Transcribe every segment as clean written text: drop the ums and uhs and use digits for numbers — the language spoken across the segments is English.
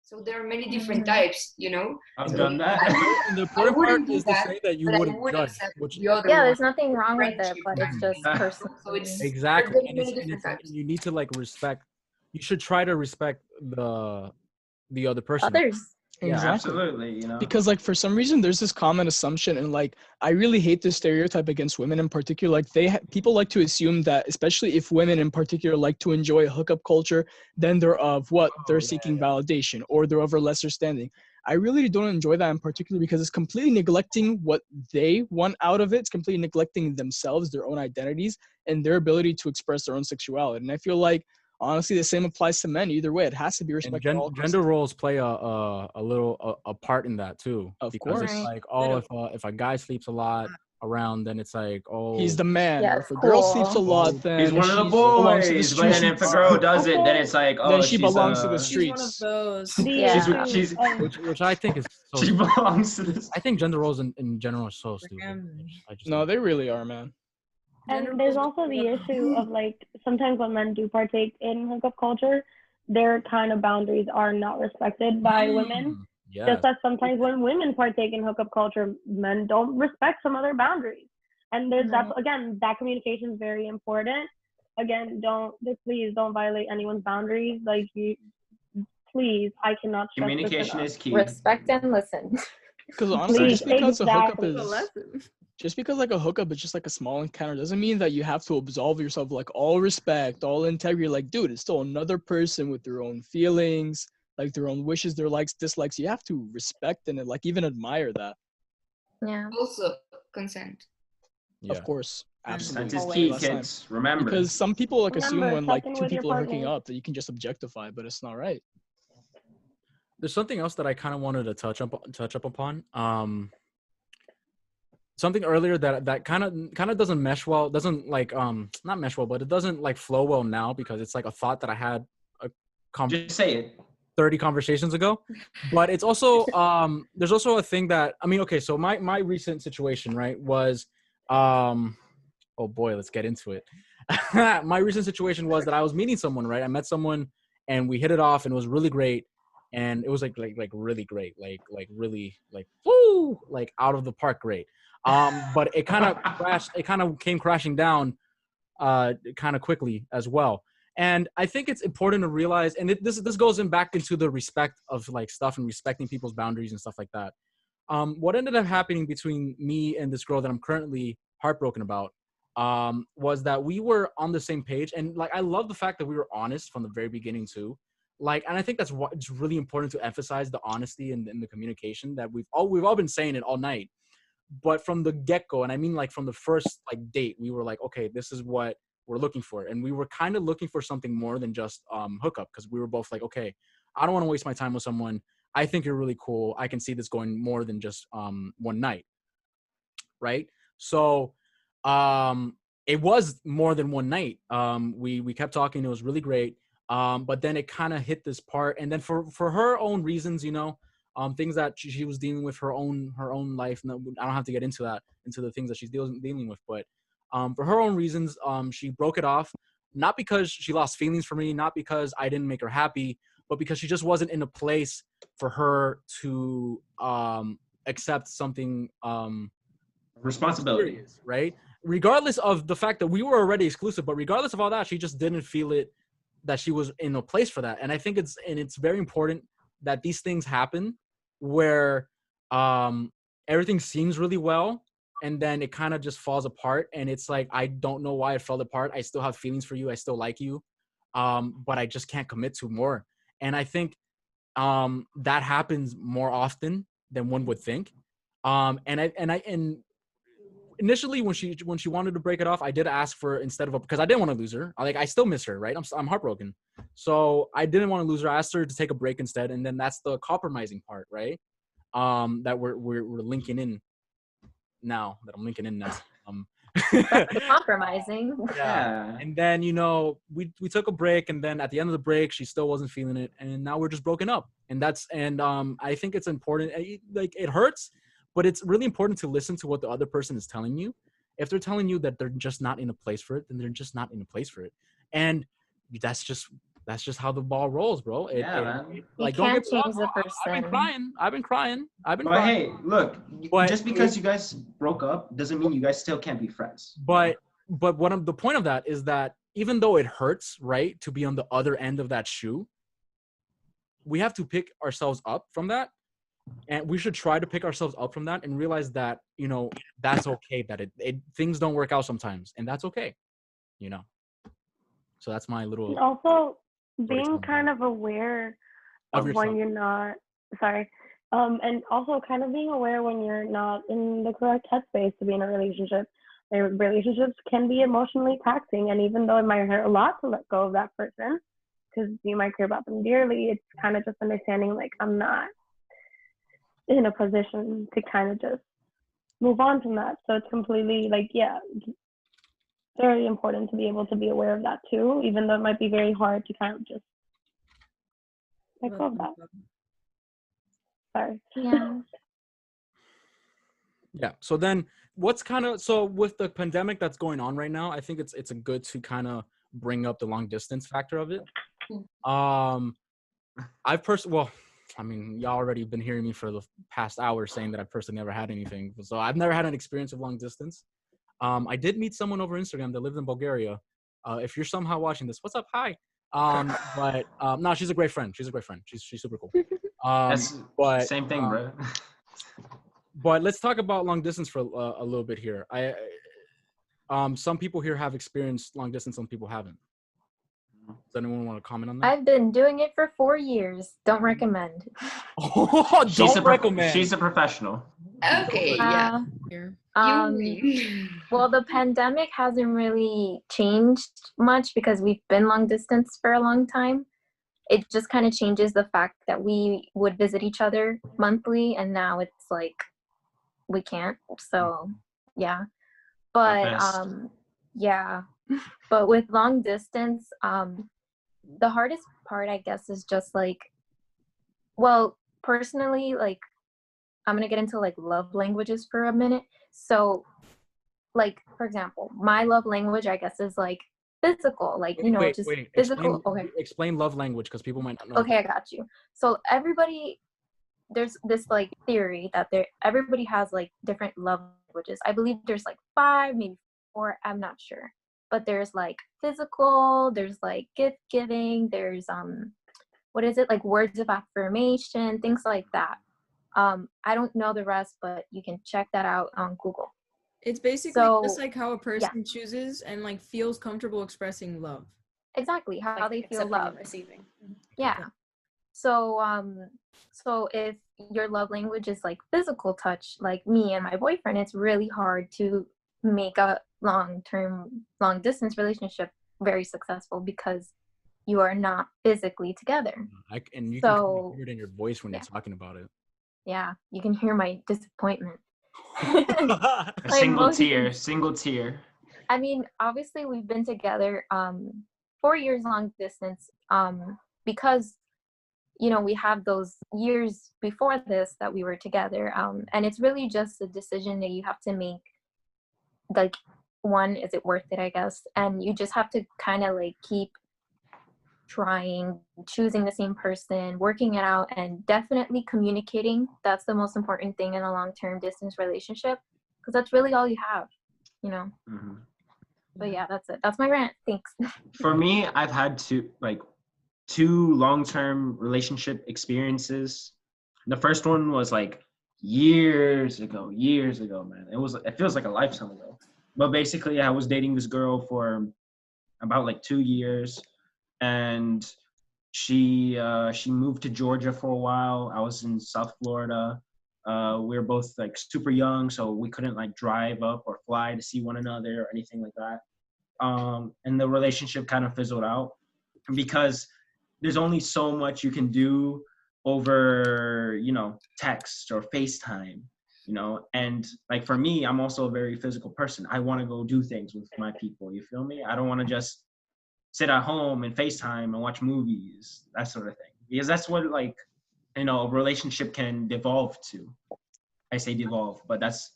So there are many different types, I've So done that. And the important part wouldn't do is to that, say that you but I wouldn't would judge, accept which the other Yeah, one. there's nothing wrong with it, Friendship but it's kind of just thing. personal. So it's exactly, there's and many different types. you need to like respect. You should try to respect the other person. Others. Yeah, Exactly. Absolutely, Because like for some reason there's this common assumption, and like I really hate this stereotype against women in particular. Like people like to assume that, especially if women in particular like to enjoy hookup culture, then they're of what they're seeking validation, or they're of a lesser standing. I really don't enjoy that in particular, because it's completely neglecting what they want out of it. It's completely neglecting themselves, their own identities, and their ability to express their own sexuality. And I feel like honestly the same applies to men. Either way, it has to be and respected. gender roles play a little part in that too. Of Because course. it's like, oh, if a guy sleeps a lot around, then it's like, oh, He's the man. Yeah, Or if a girl cool. sleeps a lot, then he's one of the she belongs to the boys. But then streets. if a girl doesn't, then it's like, oh, Then she she's belongs to the She's one of streets. those. Yeah. which I think is so she belongs to this. I think gender roles in general are so stupid. I just No, they really are, man. And there's also the issue of like sometimes when men do partake in hookup culture, their kind of boundaries are not respected by women. Yeah. Just as sometimes when women partake in hookup culture, men don't respect some other boundaries. And there's that's again, that communication is very important. Again, please don't violate anyone's boundaries. Like please, I cannot stress Communication is key. Respect and listen. Because honestly, just because a hookup Exactly. is just because like a hookup is just like a small encounter doesn't mean that you have to absolve yourself like all respect, all integrity. Like, dude, it's still another person with their own feelings, like their own wishes, their likes, dislikes. You have to respect and like even admire that. Yeah. Also, consent. Yeah. Of course. Consent Absolutely. is key, Last time. kids. Remember. Because some people like assume Remember, when like check in two with your people are hooking partner. up that you can just objectify, but it's not right. There's something else that I kind of wanted to touch up upon. Something earlier that kind of doesn't mesh well, doesn't like not mesh well, but it doesn't like flow well now, because it's like a thought that I had Just say it. 30 conversations ago. But it's also there's also a thing that, I mean, okay, so my recent situation, right, was oh boy, let's get into it. My recent situation was that I was meeting someone, right? I met someone and we hit it off and it was really great. And it was like really great, like really like woo, like out of the park great. But it kind of crashed. It kind of came crashing down, kind of quickly as well. And I think it's important to realize, and this goes back into the respect of like stuff and respecting people's boundaries and stuff like that. What ended up happening between me and this girl that I'm currently heartbroken about was that we were on the same page, and like I love the fact that we were honest from the very beginning too. Like, and I think that's what it's really important to emphasize, the honesty and the communication that we've all been saying it all night. But from the get-go, and I mean like from the first like date, we were like, okay, this is what we're looking for. And we were kind of looking for something more than just hookup, because we were both like, okay, I don't want to waste my time with someone. I think you're really cool. I can see this going more than just one night. Right? So it was more than one night. We kept talking. It was really great. But then it kind of hit this part, and then for her own reasons, you know, things that she was dealing with, her own life. No, I don't have to get into the things that she's dealing with, but for her own reasons, she broke it off, not because she lost feelings for me, not because I didn't make her happy, but because she just wasn't in a place for her to accept something Responsibility, serious, right? Regardless of the fact that we were already exclusive, but regardless of all that, she just didn't feel it, that she was in a place for that. And I think it's very important that these things happen where everything seems really well, and then it kind of just falls apart, and it's like, I don't know why it fell apart. I still have feelings for you. I still like you, but I just can't commit to more. And I think that happens more often than one would think. And initially when she wanted to break it off, I did ask for, instead of because I didn't want to lose her. I still miss her, right? I'm heartbroken, so I didn't want to lose her. I asked her to take a break instead, and then that's the compromising part, right? That we're linking in now. That I'm linking in now. Compromising. Yeah. And then, you know, we took a break, and then at the end of the break, she still wasn't feeling it, and now we're just broken up. And I think it's important. Like, it hurts, but it's really important to listen to what the other person is telling you. If they're telling you that they're just not in a place for it, then they're just not in a place for it. And that's just that's just how the ball rolls, bro. Man. Like, You don't can't get me wrong, change the I've been person. crying. I've been But crying. hey, look, But just because you guys broke up doesn't mean you guys still can't be friends. But the point of that is that even though it hurts, right, to be on the other end of that shoe, we have to pick ourselves up from that. And we should try to pick ourselves up from that and realize that, you know, that's okay, that things don't work out sometimes, and that's okay, you know. So that's my And little also being example. kind of aware Of of when yourself. you're not sorry. And also kind of being aware when you're not in the correct headspace to be in a relationship. Relationships can be emotionally taxing, and even though it might hurt a lot to let go of that person, because you might care about them dearly, it's kind of just understanding like I'm not in a position to kind of just move on from that. So it's completely like, yeah, very important to be able to be aware of that too, even though it might be very hard to kind of just let go of that. Sorry. Yeah. Yeah. So then so with the pandemic that's going on right now, I think it's a good to kind of bring up the long distance factor of it. I mean, y'all already been hearing me for the past hour saying that I've personally never had anything. So I've never had an experience of long distance. I did meet someone over Instagram that lived in Bulgaria. If you're somehow watching this, what's up? Hi. No, she's a great friend. She's super cool. That's but same thing, bro. But let's talk about long distance for a little bit here. Some people here have experienced long distance, some people haven't. Does anyone want to comment on that? I've been doing it for 4 years. Don't recommend. Don't recommend. She's a professional. Okay, yeah. Here. Well, the pandemic hasn't really changed much because we've been long distance for a long time. It just kind of changes the fact that we would visit each other monthly, and now it's like we can't. So yeah, but yeah, but with long distance, the hardest part, I guess, is just like, well, personally, like, I'm gonna get into like love languages for a minute. So, like, for example, my love language, I guess, is like physical, like, you know, just physical. Explain love language, because people might not know. Okay, I got you. So everybody, there's this like theory that everybody has like different love languages. I believe there's like 5, maybe 4, I'm not sure. But there's like physical, there's like gift giving, there's what is it, like words of affirmation, things like that. I don't know the rest, but you can check that out on Google. It's basically just like how a person chooses and like feels comfortable expressing love. Exactly, how like they feel love. Receiving. Yeah. So so if your love language is like physical touch, like me and my boyfriend, it's really hard to make a long distance relationship very successful because you are not physically together. And you can hear it in your voice when you're talking about it. Yeah, you can hear my disappointment. A single tear. I mean, obviously we've been together 4 years long distance because, you know, we have those years before this that we were together, and it's really just a decision that you have to make. Like, one, is it worth it, I guess, and you just have to kind of like keep trying, choosing the same person, working it out, and definitely communicating. That's the most important thing in a long-term distance relationship, because that's really all you have, you know. Mm-hmm. But yeah, that's it. That's my rant. Thanks. For me, I've had two long-term relationship experiences. The first one was like years ago, man. It feels like a lifetime ago. But basically, I was dating this girl for about like 2 years, and she moved to Georgia for a while. I was in South Florida. We were both like super young, so we couldn't like drive up or fly to see one another or anything like that. And the relationship kind of fizzled out because there's only so much you can do over, you know, text or FaceTime, you know. And like for me, I'm also a very physical person. I want to go do things with my people. You feel me? I don't want to just sit at home and FaceTime and watch movies, that sort of thing. Because that's what, like, you know, a relationship can devolve to. I say devolve, but that's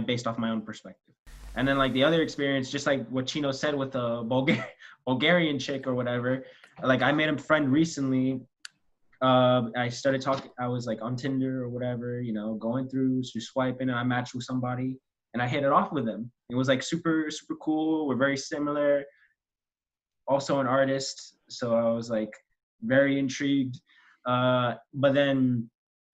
based off my own perspective. And then like the other experience, just like what Chino said with the Bulgarian chick or whatever, like I made a friend recently. I started talking, I was like on Tinder or whatever, you know, going through, just swiping, and I matched with somebody and I hit it off with them. It was like super, super cool. We're very similar. Also an artist. So I was like very intrigued. But then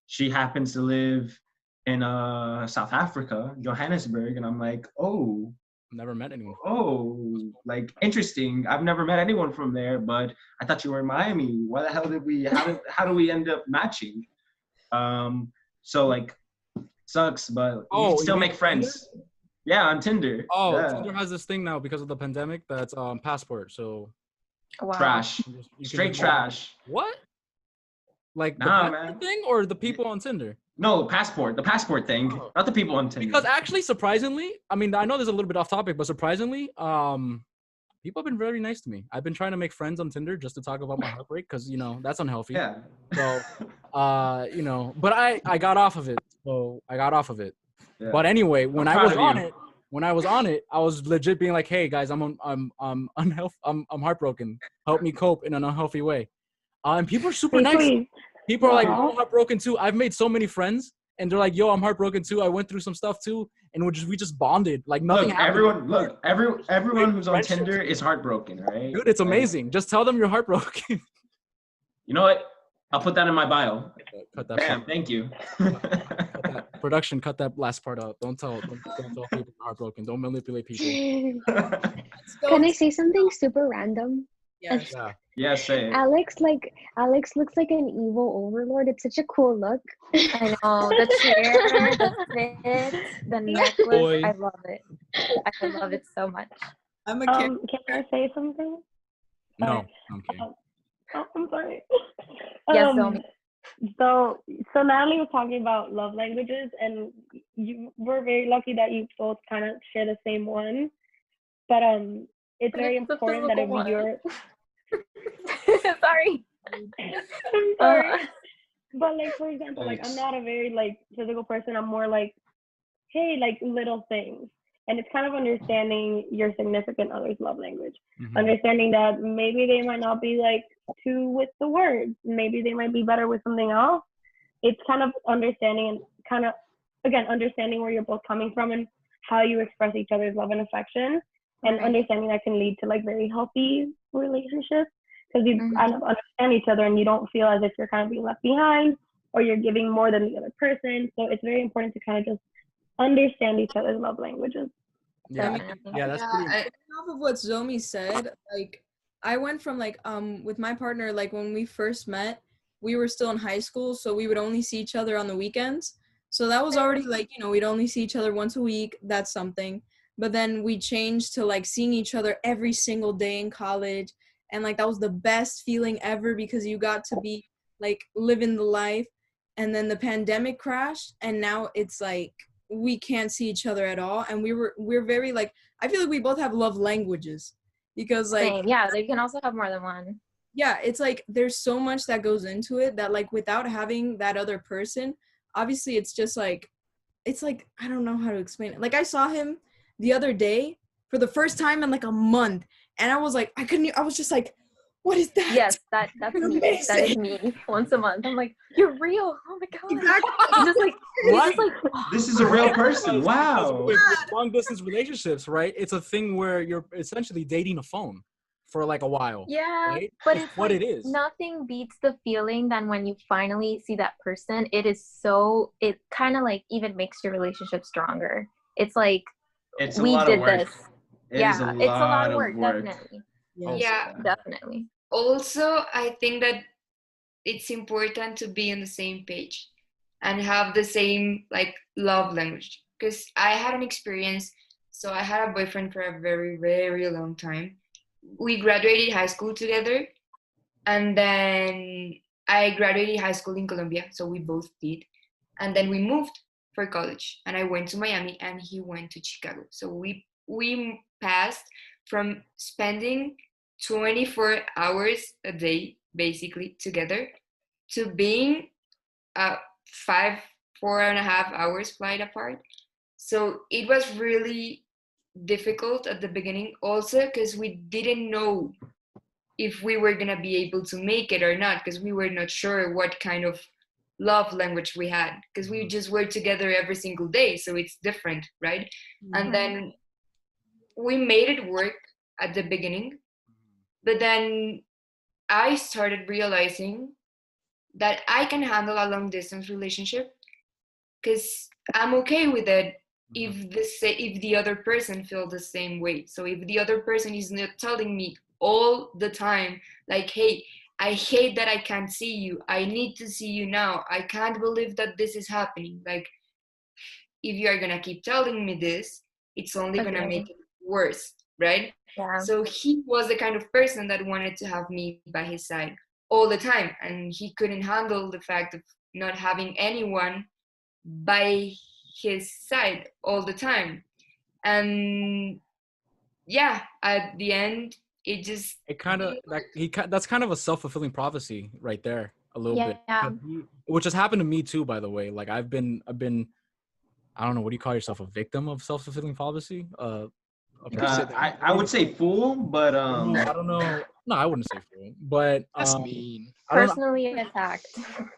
she happens to live in South Africa, Johannesburg. And I'm like, oh, Never met anyone. like interesting. I've never met anyone from there, but I thought you were in Miami. Why the hell did we? How do we end up matching? So like, sucks, but you can still make friends. Tinder? Yeah, on Tinder. Oh, yeah. Tinder has this thing now because of the pandemic that's passport. So trash, straight trash. What? Like the passport thing or the people on Tinder? No, the passport thing, not the people on Tinder. Because actually, surprisingly, I mean, I know this is a little bit off topic, but surprisingly, people have been very nice to me. I've been trying to make friends on Tinder just to talk about my heartbreak because, you know, that's unhealthy. Yeah. So, you know, but I got off of it. So I got off of it. Yeah. But anyway, when I was on it, I was legit being like, "Hey guys, I'm unhealthy. I'm heartbroken. Help me cope in an unhealthy way." And people are super nice. People are like, "Oh, I'm heartbroken too." I've made so many friends, and they're like, "Yo, I'm heartbroken too. I went through some stuff too," and we just bonded. Like nothing happened. Everyone who's on Tinder is heartbroken, right? Dude, it's amazing. Just tell them you're heartbroken. You know what? I'll put that in my bio. Cut that. Bam, thank you. Production, cut that last part out. Don't tell people you're heartbroken. Don't manipulate people. Can I say something super random? Yes. Yeah. Yeah, say it. Alex looks like an evil overlord. It's such a cool look. I know, the chair, the fit, the necklace. Boy. I love it. I love it so much. I'm a kid. Can I say something? No, I'm kidding. I'm sorry. Yes, so Natalie was talking about love languages, and you were very lucky that you both kind of share the same one. But it's very important that if you're sorry. I'm sorry. But like, for example, like I'm not a very like physical person. I'm more like, hey, like little things. And it's kind of understanding your significant other's love language. Mm-hmm. Understanding that maybe they might not be like too with the words. Maybe they might be better with something else. It's kind of understanding and kind of, again, understanding where you're both coming from and how you express each other's love and affection. And understanding that can lead to like very healthy relationships because you kind of understand each other and you don't feel as if you're kind of being left behind or you're giving more than the other person. So it's very important to kind of just understand each other's love languages. Yeah, that's pretty. Off of what Zomi said, like I went from like with my partner, like when we first met, we were still in high school, so we would only see each other on the weekends. So that was already like, you know, we'd only see each other once a week. That's something. But then we changed to like seeing each other every single day in college, and like that was the best feeling ever because you got to be like living the life. And then the pandemic crashed, and now it's like we can't see each other at all, and we're very like, I feel like we both have love languages because like they can also have more than one. Yeah, it's like there's so much that goes into it that like without having that other person, obviously it's just like, it's like, I don't know how to explain it. Like I saw him the other day for the first time in like a month, and I was like, I was just like, what is that? Yes, that's me. That is me. Once a month, I'm like, you're real. Oh my god. Exactly. Just like this is a real person. Wow. With long distance relationships, right? It's a thing where you're essentially dating a phone for like a while. Yeah, right? but it's what like, it is. Nothing beats the feeling than when you finally see that person. It kind of like even makes your relationship stronger. It's like we did this. It's a lot of work. Definitely. Yeah, definitely. Also, I think that it's important to be on the same page and have the same like love language. Because I had an experience, so I had a boyfriend for a very, very long time. We graduated high school together, and then I graduated high school in Colombia, so we both did. And then we moved for college, and I went to Miami, and he went to Chicago. So we passed from spending 24 hours a day, basically, together, to being 4.5 hours flight apart. So it was really difficult at the beginning, also because we didn't know if we were gonna be able to make it or not, because we were not sure what kind of love language we had, because we just were together every single day, so it's different, right? And then we made it work at the beginning, but then I started realizing that I can handle a long distance relationship because I'm okay with it if the other person feels the same way. So if the other person is not telling me all the time, like, hey, I hate that I can't see you, I need to see you now, I can't believe that this is happening, like, if you are gonna keep telling me this, it's only gonna make it worse, right? Yeah. So he was the kind of person that wanted to have me by his side all the time, and he couldn't handle the fact of not having anyone by his side all the time. And yeah, at the end, It kind of that's kind of a self-fulfilling prophecy right there, a little bit. Yeah. Which has happened to me too, by the way. Like I've been I don't know, what do you call yourself, a victim of self-fulfilling prophecy? I would say fool, but I don't know. No, I wouldn't say fool, but That's mean. I don't know. Personally attacked.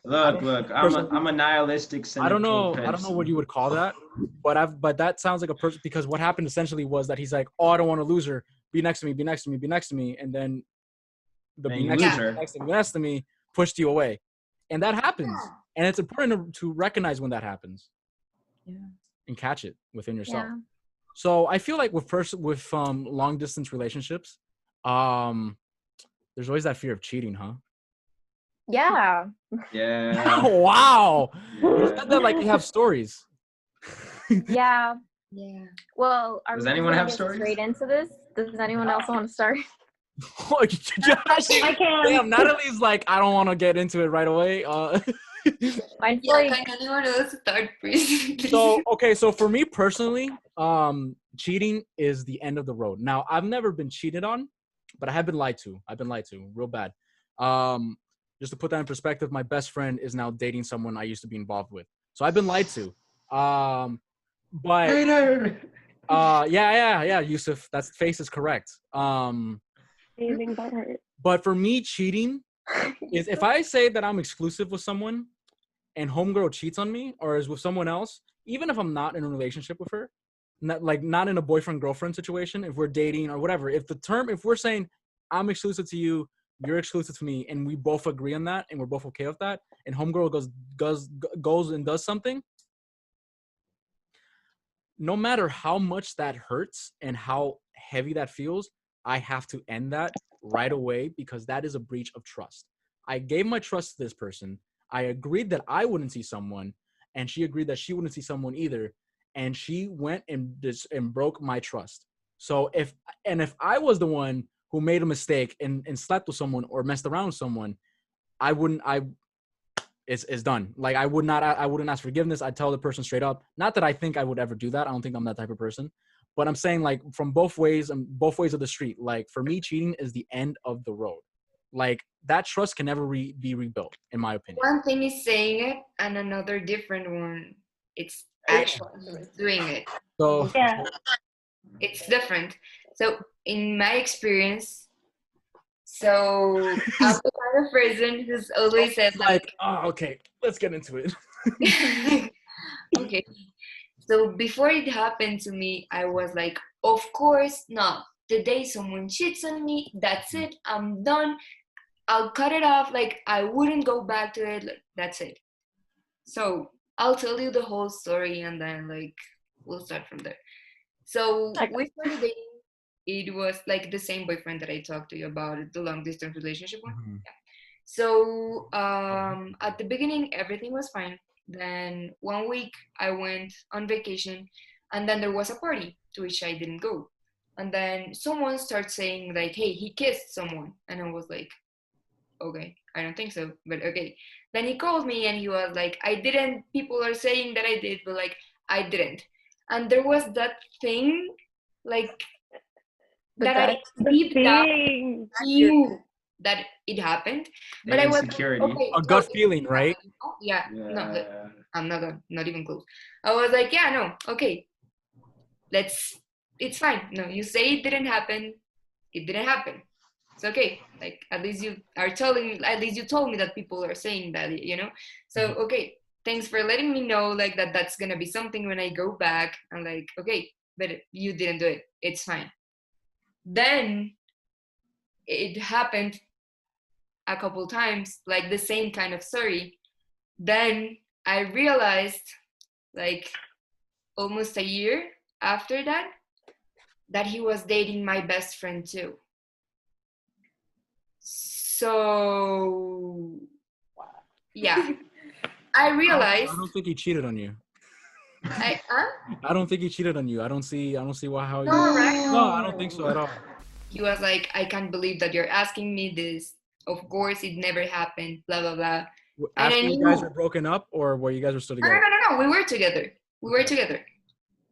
look, I'm a nihilistic cynical I don't know what you would call that, but that sounds like a person, because what happened essentially was that he's like, oh, I don't want to lose her. Be next to me, be next to me, be next to me, and then the Then be you next lose to me, her. be next to me, be next to me pushed you away, and that happens, and it's important to recognize when that happens, and catch it within yourself. Yeah. So I feel like with long distance relationships, there's always that fear of cheating, huh? Yeah. Yeah. Wow. You Yeah. said that like you have stories. Yeah. yeah. Well, are Does we anyone gonna have get stories? straight into this? Does anyone else want to start? I can. Damn, Natalie's like, I don't want to get into it right away. Mine's Yeah, like, can anyone else start, please? So for me personally, cheating is the end of the road. Now, I've never been cheated on, but I have been lied to. I've been lied to real bad. Just to put that in perspective, my best friend is now dating someone I used to be involved with. So I've been lied to. But yeah, Yusuf, that face is correct. Feelings don't hurt. But for me, cheating is if I say that I'm exclusive with someone and homegirl cheats on me or is with someone else, even if I'm not in a relationship with her, not in a boyfriend girlfriend situation, if we're dating or whatever, if we're saying I'm exclusive to you, you're exclusive to me, and we both agree on that and we're both okay with that, and homegirl goes and does something, no matter how much that hurts and how heavy that feels, I have to end that right away, because that is a breach of trust. I gave my trust to this person. I agreed that I wouldn't see someone, and she agreed that she wouldn't see someone either, and she went and broke my trust. So if I was the one who made a mistake and slept with someone or messed around with someone, it's done. Like I wouldn't ask forgiveness. I'd tell the person straight up. Not that I think I would ever do that. I don't think I'm that type of person. But I'm saying, like, from both ways of the street. Like, for me, cheating is the end of the road. Like, that trust can never be rebuilt, in my opinion. One thing is saying it, and another different one, it's actually doing it. So Yeah. It's different. So in my experience, so I'm the kind of person who's always said like, oh, okay, let's get into it. okay. So before it happened to me, I was like, of course not. The day someone cheats on me, that's it. I'm done. I'll cut it off. Like, I wouldn't go back to it. Like, that's it. So I'll tell you the whole story, and then like we'll start from there. So we started dating. It was like the same boyfriend that I talked to you about, the long distance relationship one. Mhm. Yeah. So at the beginning, everything was fine. Then 1 week I went on vacation, and then there was a party to which I didn't go. And then someone started saying like, hey, he kissed someone. And I was like, okay, I don't think so, but okay. Then he called me and he was like, I didn't, people are saying that I did, but like, I didn't. And there was that thing, like, that I deep down knew that it happened, but I was insecurity. okay. A gut feeling, right? Yeah, no, I'm not even close. I was like, yeah, no, okay, let's it's fine. No, you say it didn't happen. It didn't happen. It's okay. Like, at least you are telling, at least you told me that people are saying that, you know? So, okay, thanks for letting me know, like, that's gonna be something when I go back. I'm like, okay, but you didn't do it. It's fine. Then it happened a couple times, like the same kind of story. Then I realized, like, almost a year after that, that he was dating my best friend too. So yeah, I realized. I don't think he cheated on you. I don't think he cheated on you. I don't see why how you. No, right? No, I don't think so at all. He was like, I can't believe that you're asking me this. Of course, it never happened. Blah blah blah. And After I you knew. guys were broken up, or were you guys were still together? No. We were together. We were together.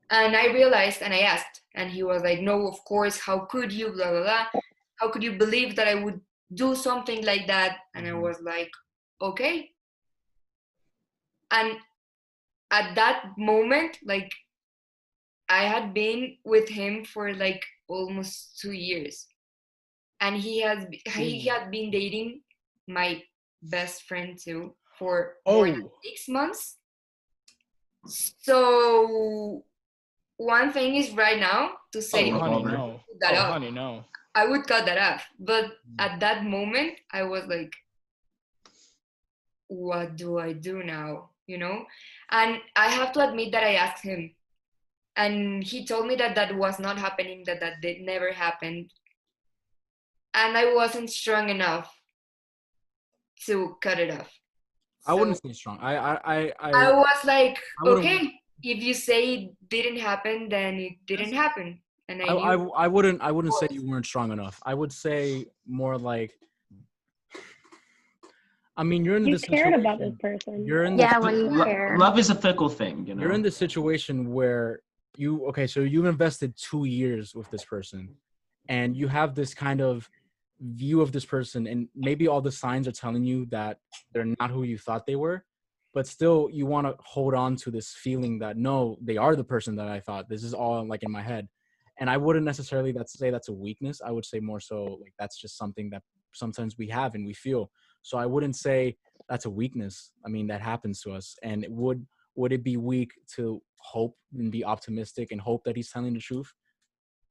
And I realized, and I asked, and he was like, no, of course. How could you? Blah blah blah. How could you believe that I would do something like that? And I was like, okay. And at that moment, like, I had been with him for like almost 2 years, and he had been dating my best friend too for more than 6 months. So one thing is right now to say, honey, no. Honey, no. I would cut that off. But at that moment, I was like, what do I do now? You know? And I have to admit that I asked him. And he told me that that was not happening, that did never happened. And I wasn't strong enough to cut it off. I wouldn't say strong. I was like, okay, if you say it didn't happen, then it didn't happen. And I wouldn't say you weren't strong enough. I would say more like, I mean, you're in you this cared situation. About this person. You're in Yeah, this, when you care. Love is a fickle thing, you know. You're in this situation where so you've invested 2 years with this person, and you have this kind of view of this person, and maybe all the signs are telling you that they're not who you thought they were, but still you want to hold on to this feeling that no, they are the person that I thought. This is all like in my head. And I wouldn't necessarily say that's a weakness. I would say more so like that's just something that sometimes we have and we feel. So I wouldn't say that's a weakness. I mean, that happens to us. And would it be weak to hope and be optimistic and hope that he's telling the truth?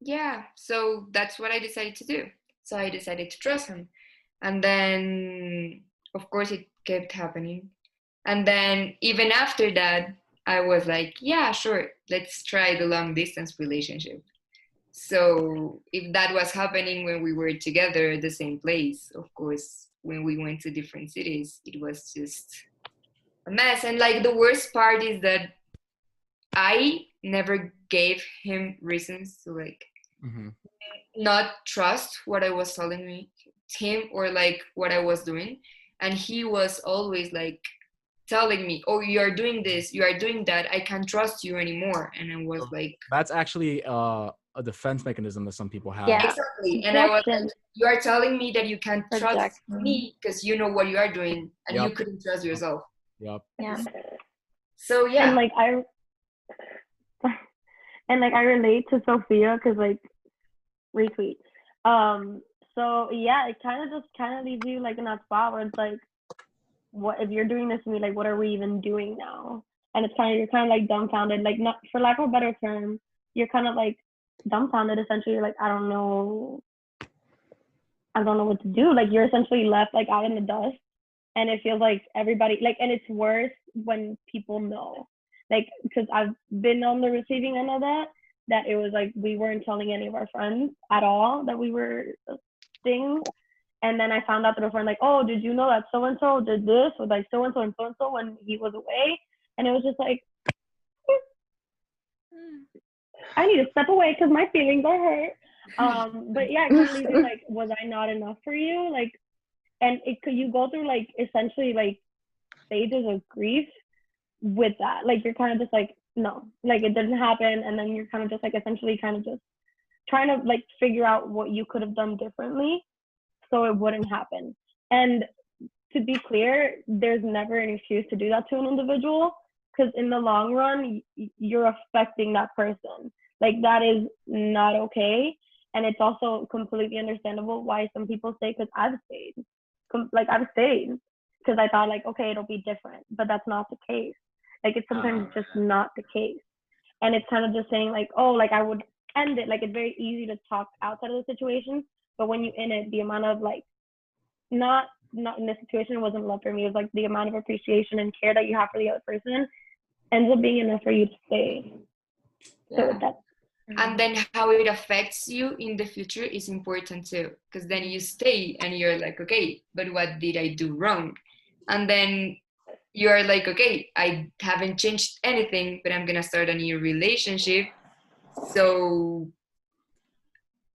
Yeah, so that's what I decided to do. So I decided to trust him. And then, of course, it kept happening. And then even after that, I was like, yeah, sure, let's try the long distance relationship. So if that was happening when we were together at the same place, of course, when we went to different cities, it was just a mess. And like the worst part is that I never gave him reasons to like not trust what I was telling him or like what I was doing. And he was always like telling me, oh, you are doing this, you are doing that, I can't trust you anymore. And I was like, that's actually a defense mechanism that some people have. Yeah. Exactly. And I was like, you are telling me that you can't trust me because you know what you are doing and you couldn't trust yourself. Yep. Yeah. So yeah. And like I relate to Sophia because like retweet. So yeah, it kind of leaves you like in that spot where it's like, what if you're doing this to me? Like, what are we even doing now? And you're kind of like dumbfounded, like not for lack of a better term, you're kind of like dumbfounded. Essentially, you're like, I don't know what to do. Like you're essentially left like out in the dust, and it feels like everybody like, and it's worse when people know, like because I've been on the receiving end of that it was like we weren't telling any of our friends at all that we were things. And then I found out that a friend like, oh, did you know that so-and-so did this with like so-and-so and so-and-so when he was away? And it was just like, I need to step away because my feelings are hurt. But yeah, it kind of leaves you like, was I not enough for you? Like, and you go through like essentially like stages of grief with that. Like you're kind of just like, no, like it didn't happen. And then you're kind of just like essentially kind of just trying to like figure out what you could have done differently so it wouldn't happen. And to be clear, there's never an excuse to do that to an individual because in the long run, you're affecting that person. Like that is not okay. And it's also completely understandable why some people stay, because I've stayed. I've stayed because I thought like, okay, it'll be different, but that's not the case. Like it's sometimes just not the case. And it's kind of just saying like, oh, like I would end it. Like it's very easy to talk outside of the situation, but when you in it, the amount of like, not in this situation, it wasn't love for me. It was like the amount of appreciation and care that you have for the other person ends up being enough for you to stay. So that's. And then how it affects you in the future is important too, because then you stay and you're like, okay, but what did I do wrong? And then you're like, okay, I haven't changed anything, but I'm gonna start a new relationship. So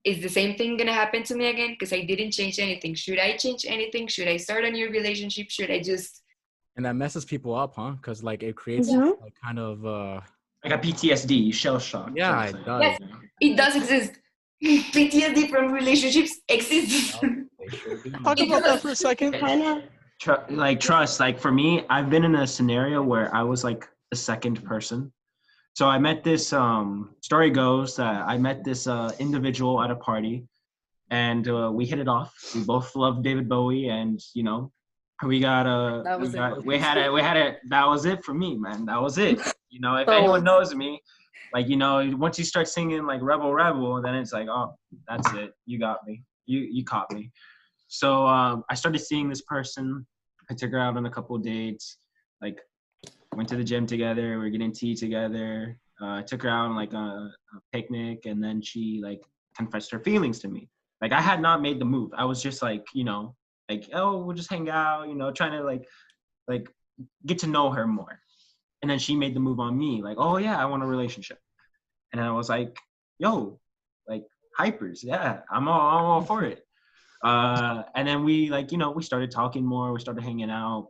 is the same thing gonna happen to me again? Because I didn't change anything. Should I change anything? Should I start a new relationship? Should I just? And that messes people up, huh? Because like it creates Mhm. like kind of Like a PTSD, shell shock. yeah, sort of it thing. does. Yes, it does exist. PTSD from relationships exists. They sure do. Talk about that for a second. Kind of. Trust. Like for me, I've been in a scenario where I was like the second person. So I met this. Story goes that I met this individual at a party, and we hit it off. We both love David Bowie, and you know, we got a. That was We had a. That was it for me, man. That was it. You know, if So- anyone knows me, like you know, once you start singing like Rebel Rebel, then it's like, oh, that's it. You got me. You caught me. So I started seeing this person. I took her out on a couple of dates. Like went to the gym together. We were getting tea together. I took her out on like a picnic, and then she like confessed her feelings to me. Like I had not made the move. I was just like, you know, like, oh, we'll just hang out, you know, trying to like get to know her more. And then she made the move on me, like, oh yeah, I want a relationship. And I was like, yo, like hypers, yeah, I'm all for it. And then we like, you know, we started talking more, we started hanging out.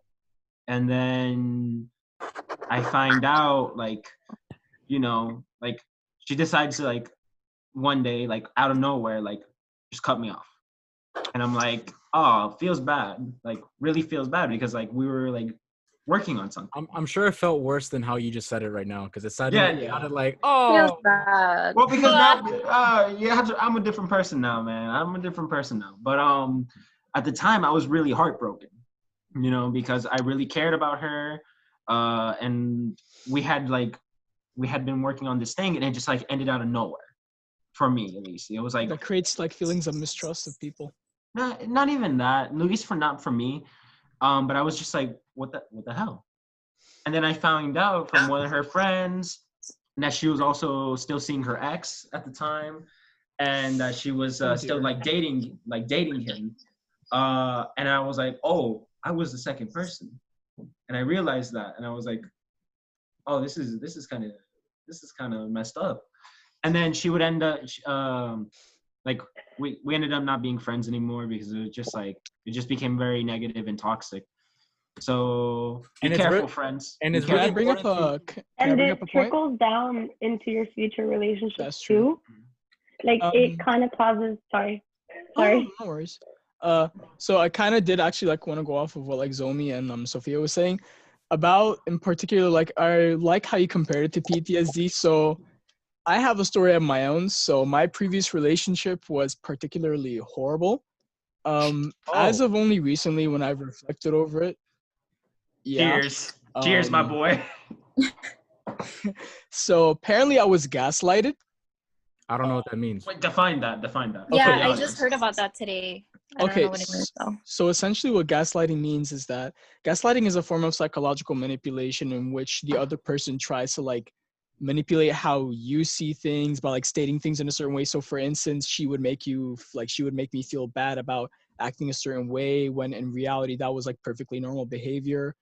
And then I find out like, you know, like she decides to like one day, like out of nowhere, like just cut me off. And I'm like, oh, feels bad. Like really feels bad because like we were like working on something. I'm sure it felt worse than how you just said it right now because it sounded, Yeah, it yeah. sounded like, Feels oh, bad. Well, because now, I'm a different person now, man. I'm a different person now. But at the time, I was really heartbroken, you know, because I really cared about her, and we had been working on this thing, and it just like ended out of nowhere, for me at least. It was like That creates like feelings of mistrust of people. not even that, at least not for me. But I was just like, what the hell? And then I found out from one of her friends that she was also still seeing her ex at the time, and that she was still like dating him. And I was like, oh, I was the second person, and I realized that, and I was like, oh, this is kind of messed up. And then she would end up like we ended up not being friends anymore because it just became very negative and toxic. So be And it's careful, re- friends. and Be it's Can I really bring up important a can I And bring it up a point? trickles down into your future relationships That's true. too. Like it Um, kind of causes. Sorry. Oh, no worries. So I kind of did actually like want to go off of what like Zomi and Sophia was saying about in particular. Like I like how you compared it to PTSD. So I have a story of my own. So my previous relationship was particularly horrible. As Oh. of only recently, when I've reflected over it, yeah. Cheers, my Um, boy. So apparently I was gaslighted. I don't know what that means. Wait, define that. Yeah, Okay, I just heard about that today. I don't know what it means though. So essentially what gaslighting means is that gaslighting is a form of psychological manipulation in which the other person tries to like manipulate how you see things by like stating things in a certain way. So for instance, she would make me feel bad about acting a certain way when in reality that was like perfectly normal behavior.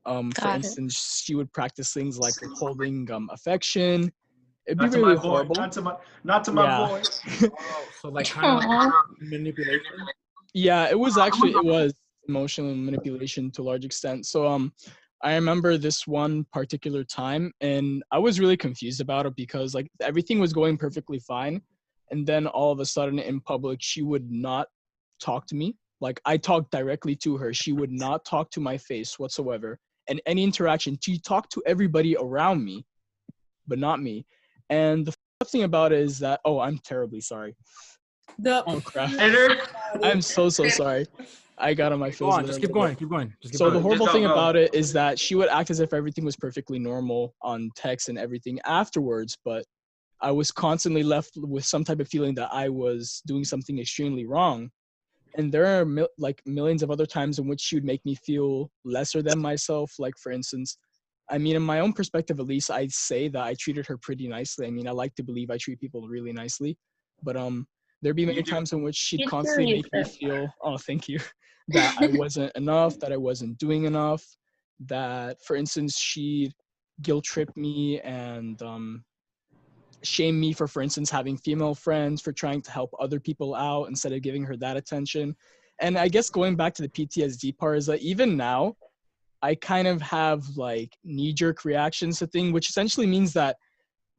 For Got it. instance, she would practice things like withholding affection. It'd be Not to really my boy. horrible. Not to my Yeah. boy. Oh, so like kind Aw. of manipulation. Yeah, it was emotional manipulation to a large extent. So I remember this one particular time and I was really confused about it because like everything was going perfectly fine. And then all of a sudden in public, she would not talk to me. Like I talked directly to her. She would not talk to my face whatsoever. And any interaction, she talked to everybody around me, but not me. And the thing about it is that I'm terribly sorry. The Oh crap! Editor, I'm so sorry. I got on my Go feels. on, there just a keep little going, bit. keep going. Just keep So the going. horrible Just thing go. about it is that she would act as if everything was perfectly normal on text and everything afterwards, but I was constantly left with some type of feeling that I was doing something extremely wrong. And there are millions of other times in which she would make me feel lesser than myself. Like, for instance, I mean, in my own perspective, at least, I'd say that I treated her pretty nicely. I mean, I like to believe I treat people really nicely, but there'd be many times in which she'd You sure constantly you make me sir. feel, oh, thank you, that I wasn't enough, that I wasn't doing enough, that, for instance, she'd guilt trip me and shame me for instance, having female friends, for trying to help other people out instead of giving her that attention. And I guess going back to the PTSD part is that even now, I kind of have like knee-jerk reactions to things, which essentially means that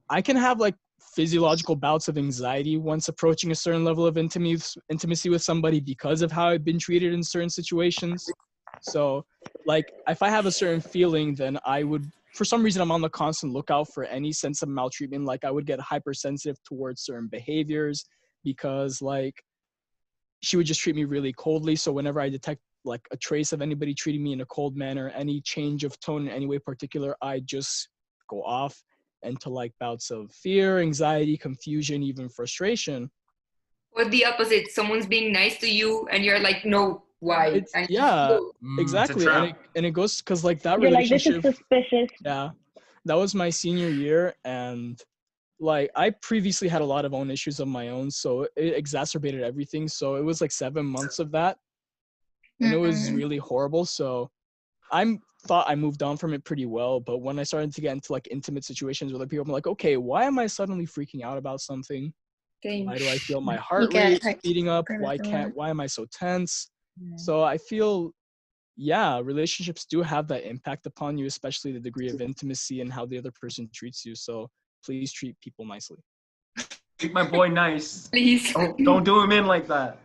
I can have like physiological bouts of anxiety once approaching a certain level of intimacy with somebody because of how I've been treated in certain situations. So, like, if I have a certain feeling, then I would, for some reason, I'm on the constant lookout for any sense of maltreatment. Like, I would get hypersensitive towards certain behaviors because, like, she would just treat me really coldly. So whenever I detect like a trace of anybody treating me in a cold manner, any change of tone in any way particular, I just go off into like bouts of fear, anxiety, confusion, even frustration. Or the opposite, someone's being nice to you and you're like, no, why? It's And you yeah, feel it's a exactly. And trap. it goes because like that You're like, this is relationship, suspicious. yeah, that was my senior year, and like I previously had a lot of own issues of my own, so it exacerbated everything. So it was like 7 months of that, and it was really horrible. So I'm thought I moved on from it pretty well, but when I started to get into like intimate situations with other people, I'm like, okay, why am I suddenly freaking out about something? same. Why do I feel my You heart get rate hyper speeding up? vigilant. Why am I so tense? So I feel, yeah, relationships do have that impact upon you, especially the degree of intimacy and how the other person treats you. So please treat people nicely. Treat my boy nice. Please. Don't do him in like that.